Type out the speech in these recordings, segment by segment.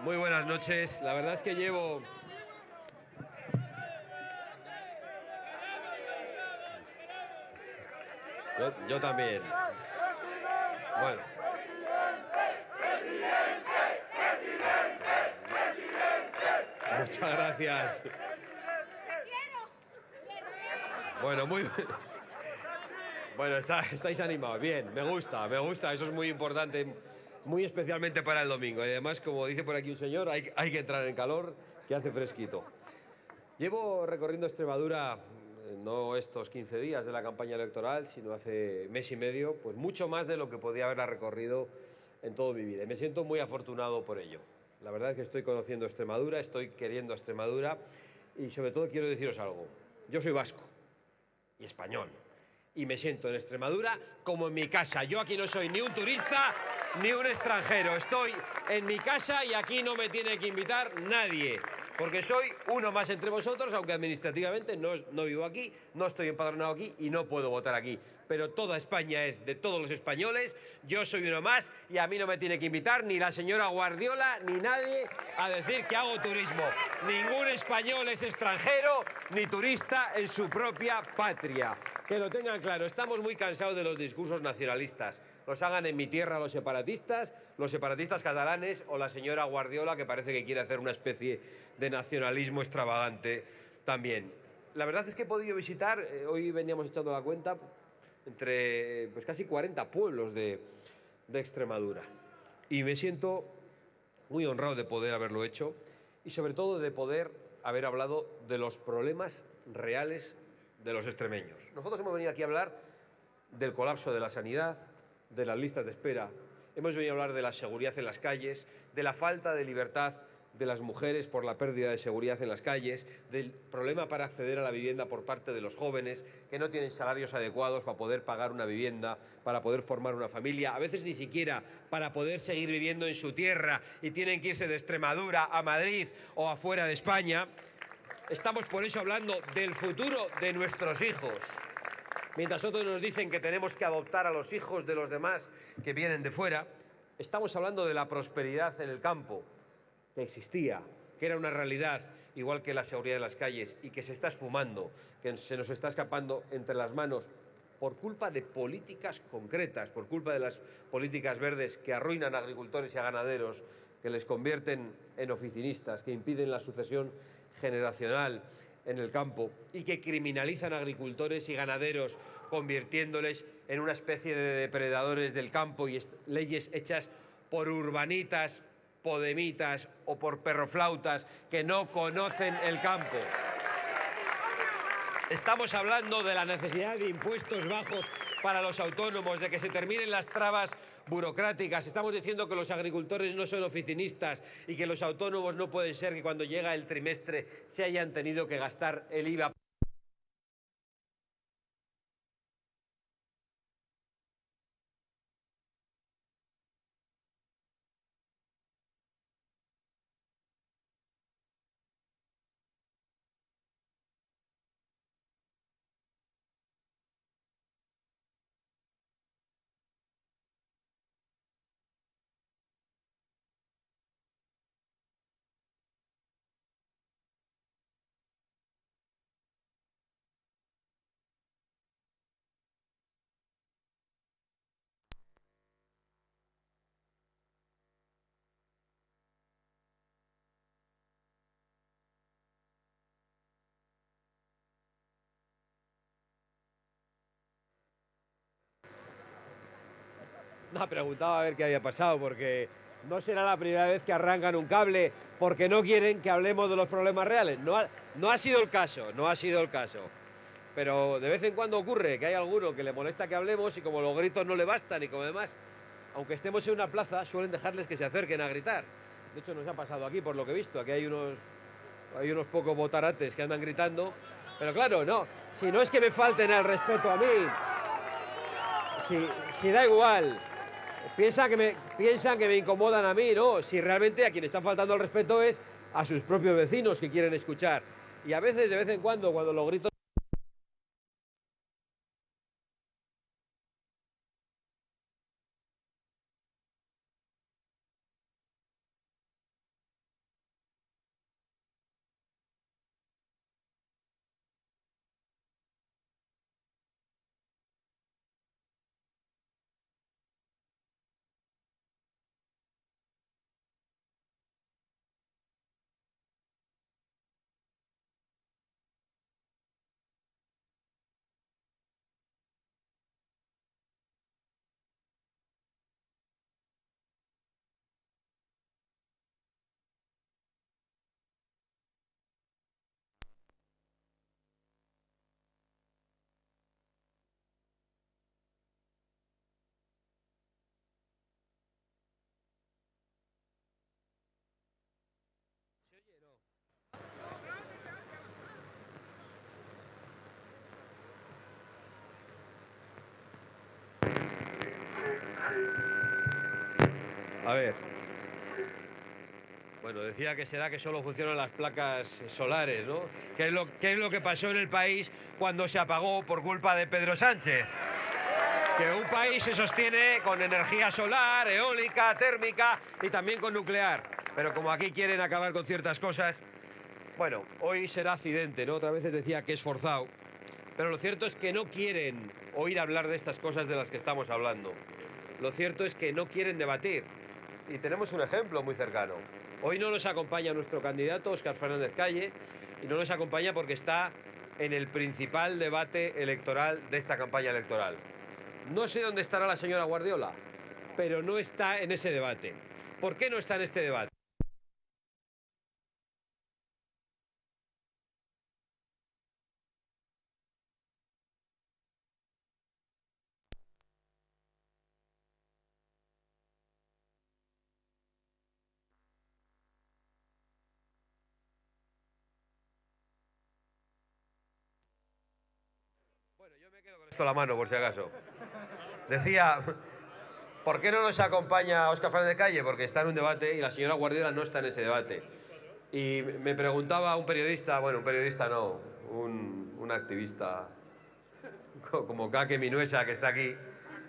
Muy buenas noches. La verdad es que llevo... Yo también. Bueno. Muchas gracias. Bueno, Bueno, estáis animados. Bien, me gusta. Eso es muy importante, muy especialmente para el domingo. Y además, como dice por aquí un señor, hay que entrar en calor, que hace fresquito. Llevo recorriendo Extremadura, no estos 15 días de la campaña electoral, sino hace mes y medio, pues mucho más de lo que podía haberla recorrido en toda mi vida. Y me siento muy afortunado por ello. La verdad es que estoy conociendo Extremadura, estoy queriendo a Extremadura y sobre todo quiero deciros algo. Yo soy vasco y español y me siento en Extremadura como en mi casa. Yo aquí no soy ni un turista ni un extranjero. Estoy en mi casa y aquí no me tiene que invitar nadie, porque soy uno más entre vosotros, aunque administrativamente no vivo aquí, no estoy empadronado aquí y no puedo votar aquí. Pero toda España es de todos los españoles, yo soy uno más y a mí no me tiene que invitar ni la señora Guardiola ni nadie a decir que hago turismo. Ningún español es extranjero ni turista en su propia patria. Que lo tengan claro, estamos muy cansados de los discursos nacionalistas. Los hagan en mi tierra los separatistas catalanes o la señora Guardiola, que parece que quiere hacer una especie de nacionalismo extravagante también. La verdad es que he podido visitar, hoy veníamos echando la cuenta, entre pues casi 40 pueblos de Extremadura. Y me siento muy honrado de poder haberlo hecho y sobre todo de poder haber hablado de los problemas reales de los extremeños. Nosotros hemos venido aquí a hablar del colapso de la sanidad, de las listas de espera, hemos venido a hablar de la seguridad en las calles, de la falta de libertad de las mujeres por la pérdida de seguridad en las calles, del problema para acceder a la vivienda por parte de los jóvenes que no tienen salarios adecuados para poder pagar una vivienda, para poder formar una familia, a veces ni siquiera para poder seguir viviendo en su tierra y tienen que irse de Extremadura a Madrid o afuera de España. Estamos por eso hablando del futuro de nuestros hijos. Mientras otros nos dicen que tenemos que adoptar a los hijos de los demás que vienen de fuera, estamos hablando de la prosperidad en el campo, que existía, que era una realidad, igual que la seguridad de las calles, y que se está esfumando, que se nos está escapando entre las manos por culpa de políticas concretas, por culpa de las políticas verdes que arruinan a agricultores y a ganaderos, que les convierten en oficinistas, que impiden la sucesión generacional en el campo y que criminalizan a agricultores y ganaderos, convirtiéndoles en una especie de depredadores del campo y leyes hechas por urbanitas, podemitas o por perroflautas que no conocen el campo. Estamos hablando de la necesidad de impuestos bajos para los autónomos, de que se terminen las trabas burocráticas. Estamos diciendo que los agricultores no son oficinistas y que los autónomos no pueden ser que cuando llega el trimestre se hayan tenido que gastar el IVA. No, preguntaba a ver qué había pasado, porque no será la primera vez que arrancan un cable porque no quieren que hablemos de los problemas reales. No ha sido el caso, no ha sido el caso. Pero de vez en cuando ocurre que hay alguno que le molesta que hablemos y como los gritos no le bastan y como demás, aunque estemos en una plaza, suelen dejarles que se acerquen a gritar. De hecho, nos ha pasado aquí, por lo que he visto. Aquí hay unos pocos botarates que andan gritando. Pero claro, no. Si no es que me falten el respeto a mí, si da igual. Piensan que me incomodan a mí, ¿no? Si realmente a quien están faltando el respeto es a sus propios vecinos que quieren escuchar. Y a veces, de vez en cuando los gritos A ver. Bueno, decía que será que solo funcionan las placas solares, ¿no? ¿Qué es lo que pasó en el país cuando se apagó por culpa de Pedro Sánchez? Que un país se sostiene con energía solar, eólica, térmica y también con nuclear. Pero como aquí quieren acabar con ciertas cosas, bueno, hoy será accidente, ¿no? Otras veces decía que es forzado. Pero lo cierto es que no quieren oír hablar de estas cosas de las que estamos hablando. Lo cierto es que no quieren debatir. Y tenemos un ejemplo muy cercano. Hoy no nos acompaña nuestro candidato, Óscar Fernández Calle, y no nos acompaña porque está en el principal debate electoral de esta campaña electoral. No sé dónde estará la señora Guardiola, pero no está en ese debate. ¿Por qué no está en este debate? Bueno, yo me quedo con esto a la mano, por si acaso. Decía, ¿por qué no nos acompaña Óscar Fernández Calle? Porque está en un debate y la señora Guardiola no está en ese debate. Y me preguntaba un periodista, bueno, un periodista no, un activista como Kake Minuesa, que está aquí,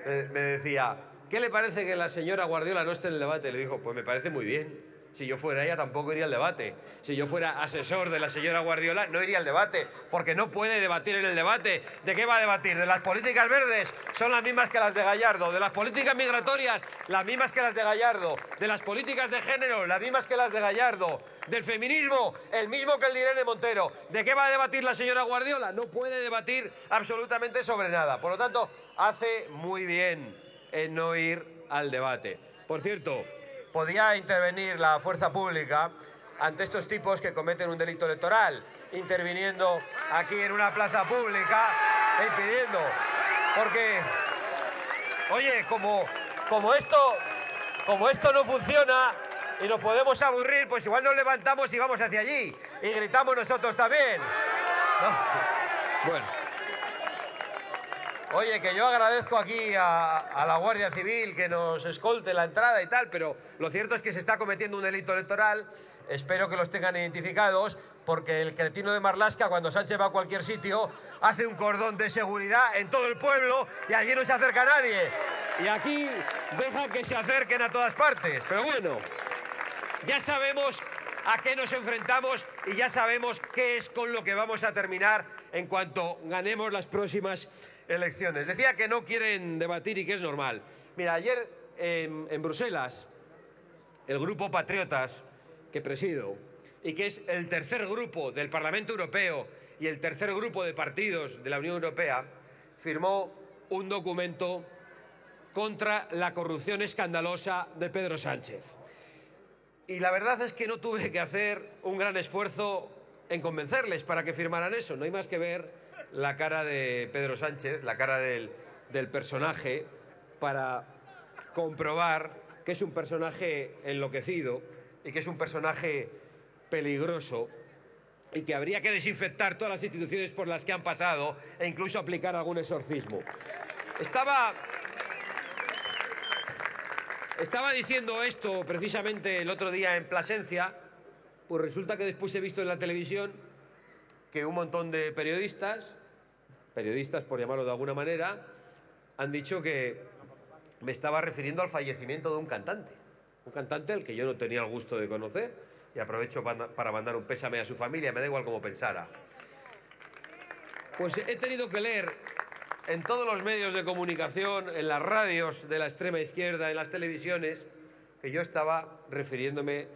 me decía, ¿qué le parece que la señora Guardiola no esté en el debate? Le dijo, pues me parece muy bien. Si yo fuera ella tampoco iría al debate. Si yo fuera asesor de la señora Guardiola no iría al debate, porque no puede debatir en el debate. ¿De qué va a debatir? ¿De las políticas verdes? Son las mismas que las de Gallardo. ¿De las políticas migratorias? Las mismas que las de Gallardo. ¿De las políticas de género? Las mismas que las de Gallardo. ¿Del feminismo? El mismo que el de Irene Montero. ¿De qué va a debatir la señora Guardiola? No puede debatir absolutamente sobre nada. Por lo tanto, hace muy bien en no ir al debate. Por cierto, podía intervenir la fuerza pública ante estos tipos que cometen un delito electoral, interviniendo aquí en una plaza pública e impidiendo. Porque, oye, como esto no funciona y nos podemos aburrir, pues igual nos levantamos y vamos hacia allí y gritamos nosotros también, ¿no? Bueno. Oye, que yo agradezco aquí a la Guardia Civil que nos escolte la entrada y tal, pero lo cierto es que se está cometiendo un delito electoral. Espero que los tengan identificados, porque el cretino de Marlaska, cuando Sánchez va a cualquier sitio, hace un cordón de seguridad en todo el pueblo y allí no se acerca nadie. Y aquí dejan que se acerquen a todas partes. Pero bueno, ya sabemos a qué nos enfrentamos y ya sabemos qué es con lo que vamos a terminar en cuanto ganemos las próximas elecciones. Decía que no quieren debatir y que es normal. Mira, ayer en Bruselas, el grupo Patriotas, que presido, y que es el tercer grupo del Parlamento Europeo y el tercer grupo de partidos de la Unión Europea, firmó un documento contra la corrupción escandalosa de Pedro Sánchez. Y la verdad es que no tuve que hacer un gran esfuerzo en convencerles para que firmaran eso. No hay más que ver la cara de Pedro Sánchez, la cara del personaje, para comprobar que es un personaje enloquecido y que es un personaje peligroso y que habría que desinfectar todas las instituciones por las que han pasado e incluso aplicar algún exorcismo. Estaba diciendo esto precisamente el otro día en Plasencia, pues resulta que después he visto en la televisión que un montón de periodistas por llamarlo de alguna manera, han dicho que me estaba refiriendo al fallecimiento de un cantante al que yo no tenía el gusto de conocer, y aprovecho para mandar un pésame a su familia, me da igual cómo pensara. Pues he tenido que leer en todos los medios de comunicación, en las radios de la extrema izquierda, en las televisiones, que yo estaba refiriéndome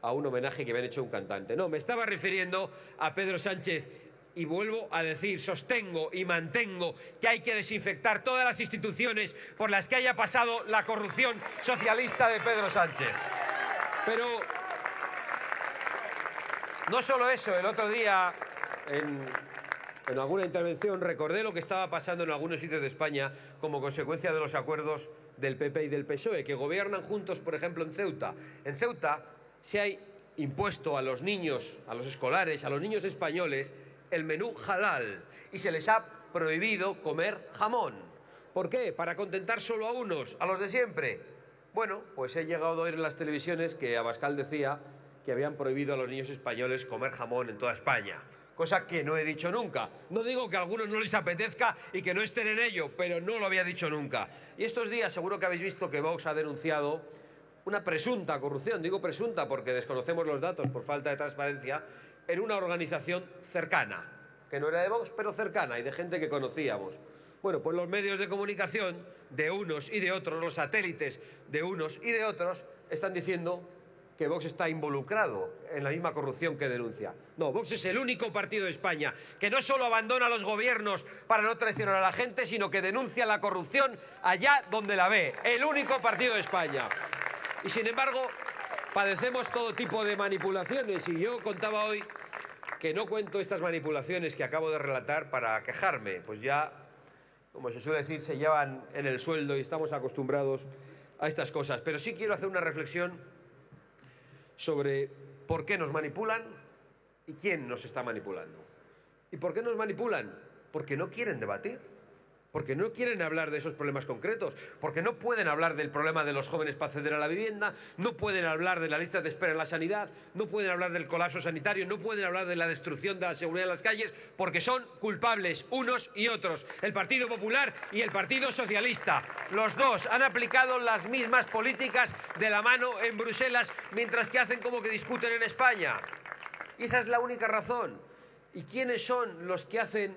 a un homenaje que me han hecho a un cantante. No, me estaba refiriendo a Pedro Sánchez. Y vuelvo a decir, sostengo y mantengo que hay que desinfectar todas las instituciones por las que haya pasado la corrupción socialista de Pedro Sánchez. Pero no solo eso, el otro día en alguna intervención recordé lo que estaba pasando en algunos sitios de España como consecuencia de los acuerdos del PP y del PSOE, que gobiernan juntos, por ejemplo, en Ceuta. En Ceuta se ha impuesto a los niños, a los escolares, a los niños españoles, el menú halal, y se les ha prohibido comer jamón. ¿Por qué? ¿Para contentar solo a unos, a los de siempre? Bueno, pues he llegado a oír en las televisiones que Abascal decía que habían prohibido a los niños españoles comer jamón en toda España. Cosa que no he dicho nunca. No digo que a algunos no les apetezca y que no estén en ello, pero no lo había dicho nunca. Y estos días seguro que habéis visto que Vox ha denunciado una presunta corrupción, digo presunta porque desconocemos los datos por falta de transparencia, en una organización cercana, que no era de Vox, pero cercana y de gente que conocíamos. Bueno, pues los medios de comunicación de unos y de otros, los satélites de unos y de otros, están diciendo que Vox está involucrado en la misma corrupción que denuncia. No, Vox es el único partido de España que no solo abandona los gobiernos para no traicionar a la gente, sino que denuncia la corrupción allá donde la ve. El único partido de España. Y sin embargo, padecemos todo tipo de manipulaciones y yo contaba hoy que no cuento estas manipulaciones que acabo de relatar para quejarme, pues ya, como se suele decir, se llevan en el sueldo y estamos acostumbrados a estas cosas. Pero sí quiero hacer una reflexión sobre por qué nos manipulan y quién nos está manipulando. ¿Y por qué nos manipulan? Porque no quieren debatir, porque no quieren hablar de esos problemas concretos, porque no pueden hablar del problema de los jóvenes para acceder a la vivienda, no pueden hablar de la lista de espera en la sanidad, no pueden hablar del colapso sanitario, no pueden hablar de la destrucción de la seguridad en las calles, porque son culpables unos y otros, el Partido Popular y el Partido Socialista. Los dos han aplicado las mismas políticas de la mano en Bruselas, mientras que hacen como que discuten en España. Y esa es la única razón. ¿Y quiénes son los que hacen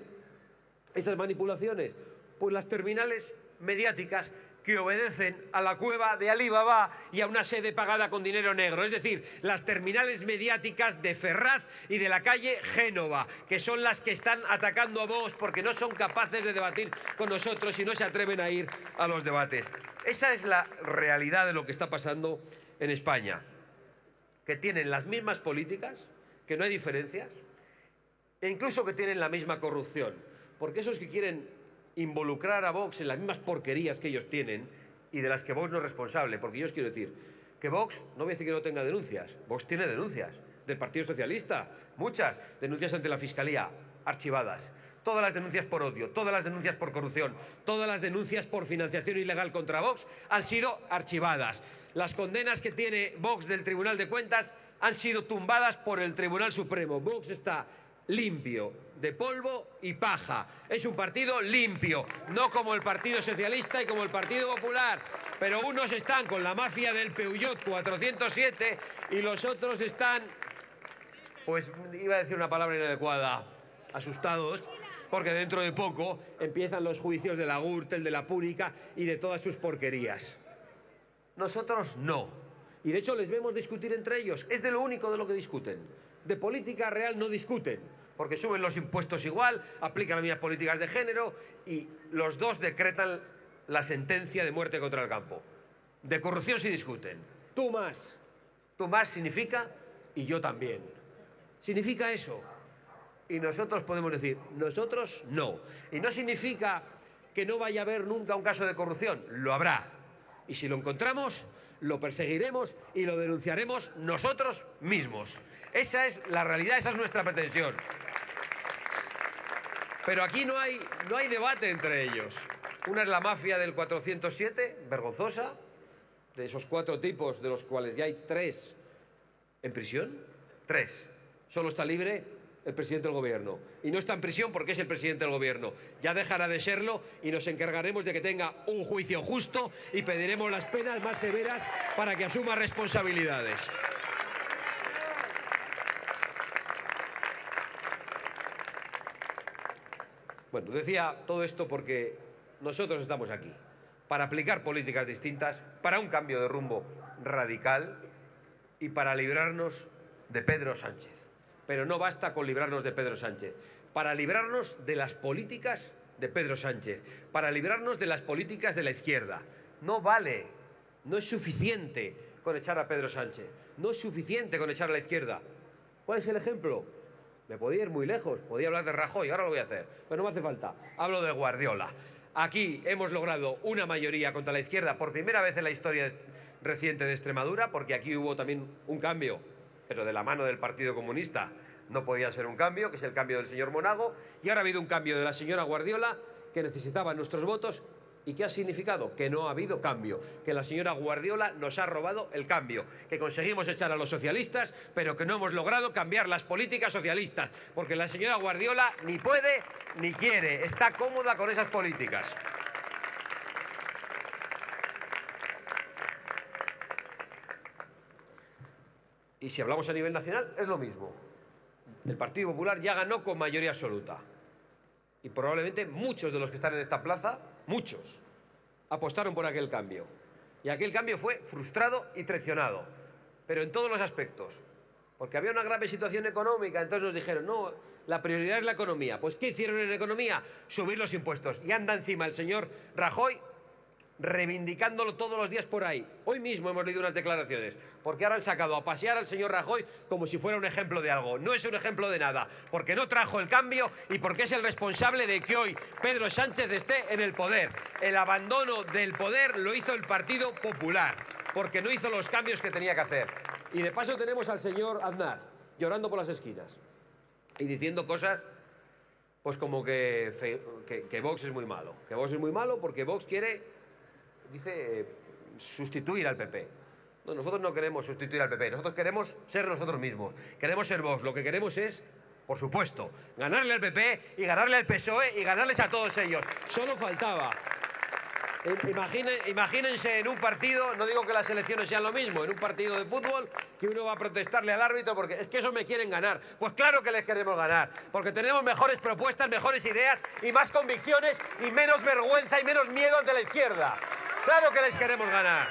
esas manipulaciones? Pues las terminales mediáticas que obedecen a la cueva de Alibaba y a una sede pagada con dinero negro. Es decir, las terminales mediáticas de Ferraz y de la calle Génova, que son las que están atacando a Vox porque no son capaces de debatir con nosotros y no se atreven a ir a los debates. Esa es la realidad de lo que está pasando en España, que tienen las mismas políticas, que no hay diferencias, e incluso que tienen la misma corrupción. Porque esos que quieren involucrar a Vox en las mismas porquerías que ellos tienen y de las que Vox no es responsable, porque yo os quiero decir que Vox, no voy a decir que no tenga denuncias, Vox tiene denuncias del Partido Socialista, muchas denuncias ante la Fiscalía, archivadas, todas las denuncias por odio, todas las denuncias por corrupción, todas las denuncias por financiación ilegal contra Vox han sido archivadas. Las condenas que tiene Vox del Tribunal de Cuentas han sido tumbadas por el Tribunal Supremo. Vox está limpio de polvo y paja. Es un partido limpio, no como el Partido Socialista y como el Partido Popular. Pero unos están con la mafia del Peugeot 407 y los otros están, pues iba a decir una palabra inadecuada, asustados, porque dentro de poco empiezan los juicios de la Gürtel, de la Púnica y de todas sus porquerías. Nosotros no. Y de hecho les vemos discutir entre ellos. Es de lo único de lo que discuten. De política real no discuten, porque suben los impuestos igual, aplican las mismas políticas de género y los dos decretan la sentencia de muerte contra el campo. De corrupción sí discuten. Tú más. Tú más significa y yo también. Significa eso. Y nosotros podemos decir, nosotros no. Y no significa que no vaya a haber nunca un caso de corrupción. Lo habrá. Y si lo encontramos, lo perseguiremos y lo denunciaremos nosotros mismos. Esa es la realidad, esa es nuestra pretensión. Pero aquí no hay debate entre ellos. Una es la mafia del 407, vergonzosa, de esos 4 tipos, de los cuales ya hay 3 en prisión. 3. Solo está libre el presidente del gobierno. Y no está en prisión porque es el presidente del gobierno. Ya dejará de serlo y nos encargaremos de que tenga un juicio justo y pediremos las penas más severas para que asuma responsabilidades. Bueno, decía todo esto porque nosotros estamos aquí para aplicar políticas distintas, para un cambio de rumbo radical y para librarnos de Pedro Sánchez. Pero no basta con librarnos de Pedro Sánchez. Para librarnos de las políticas de Pedro Sánchez, para librarnos de las políticas de la izquierda. No vale, no es suficiente con echar a Pedro Sánchez, no es suficiente con echar a la izquierda. ¿Cuál es el ejemplo? Me podía ir muy lejos, podía hablar de Rajoy, ahora lo voy a hacer, pero no me hace falta. Hablo de Guardiola. Aquí hemos logrado una mayoría contra la izquierda por primera vez en la historia reciente de Extremadura, porque aquí hubo también un cambio, pero de la mano del Partido Comunista no podía ser un cambio, que es el cambio del señor Monago, y ahora ha habido un cambio de la señora Guardiola, que necesitaba nuestros votos, ¿Y qué ha significado? Que no ha habido cambio, que la señora Guardiola nos ha robado el cambio, que conseguimos echar a los socialistas, pero que no hemos logrado cambiar las políticas socialistas, porque la señora Guardiola ni puede ni quiere, está cómoda con esas políticas. Y si hablamos a nivel nacional, es lo mismo. El Partido Popular ya ganó con mayoría absoluta. Y probablemente muchos de los que están en esta plaza, muchos, apostaron por aquel cambio. Y aquel cambio fue frustrado y traicionado, pero en todos los aspectos. Porque había una grave situación económica, entonces nos dijeron, no, la prioridad es la economía. Pues ¿qué hicieron en economía? Subir los impuestos. Y anda encima el señor Rajoy reivindicándolo todos los días por ahí. Hoy mismo hemos leído unas declaraciones, porque ahora han sacado a pasear al señor Rajoy como si fuera un ejemplo de algo. No es un ejemplo de nada, porque no trajo el cambio y porque es el responsable de que hoy Pedro Sánchez esté en el poder. El abandono del poder lo hizo el Partido Popular, porque no hizo los cambios que tenía que hacer. Y de paso tenemos al señor Aznar llorando por las esquinas y diciendo cosas pues como que Vox es muy malo. Que Vox es muy malo porque Vox quiere, dice, sustituir al PP. No, nosotros no queremos sustituir al PP, nosotros queremos ser nosotros mismos, queremos ser Vox. Lo que queremos es, por supuesto, ganarle al PP y ganarle al PSOE y ganarles a todos ellos. Solo faltaba. Imagínense en un partido, no digo que las elecciones sean lo mismo, en un partido de fútbol que uno va a protestarle al árbitro porque es que eso me quieren ganar. Pues claro que les queremos ganar, porque tenemos mejores propuestas, mejores ideas y más convicciones y menos vergüenza y menos miedo de la izquierda. Claro que les queremos ganar.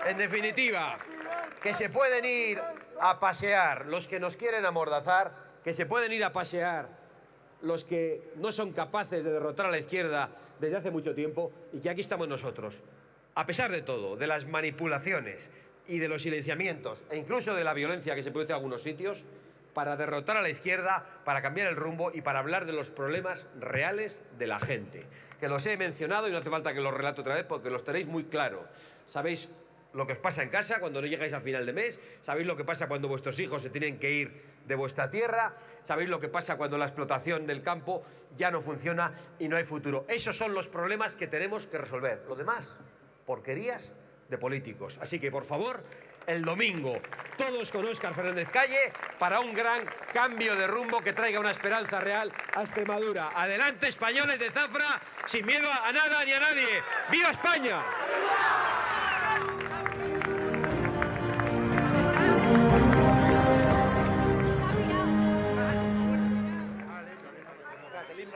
En definitiva, que se pueden ir a pasear los que nos quieren amordazar, que se pueden ir a pasear los que no son capaces de derrotar a la izquierda desde hace mucho tiempo, y que aquí estamos nosotros, a pesar de todo, de las manipulaciones y de los silenciamientos e incluso de la violencia que se produce en algunos sitios, para derrotar a la izquierda, para cambiar el rumbo y para hablar de los problemas reales de la gente. Que los he mencionado y no hace falta que los relate otra vez porque los tenéis muy claro. Sabéis lo que os pasa en casa cuando no llegáis a final de mes, sabéis lo que pasa cuando vuestros hijos se tienen que ir de vuestra tierra, sabéis lo que pasa cuando la explotación del campo ya no funciona y no hay futuro. Esos son los problemas que tenemos que resolver. Lo demás, porquerías de políticos. Así que, por favor, el domingo, todos con Óscar Fernández Calle para un gran cambio de rumbo que traiga una esperanza real a Extremadura. Adelante, españoles de Zafra, sin miedo a nada ni a nadie. ¡Viva España!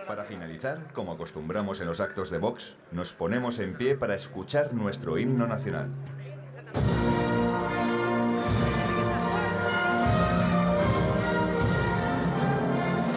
Para finalizar, como acostumbramos en los actos de Vox, nos ponemos en pie para escuchar nuestro himno nacional.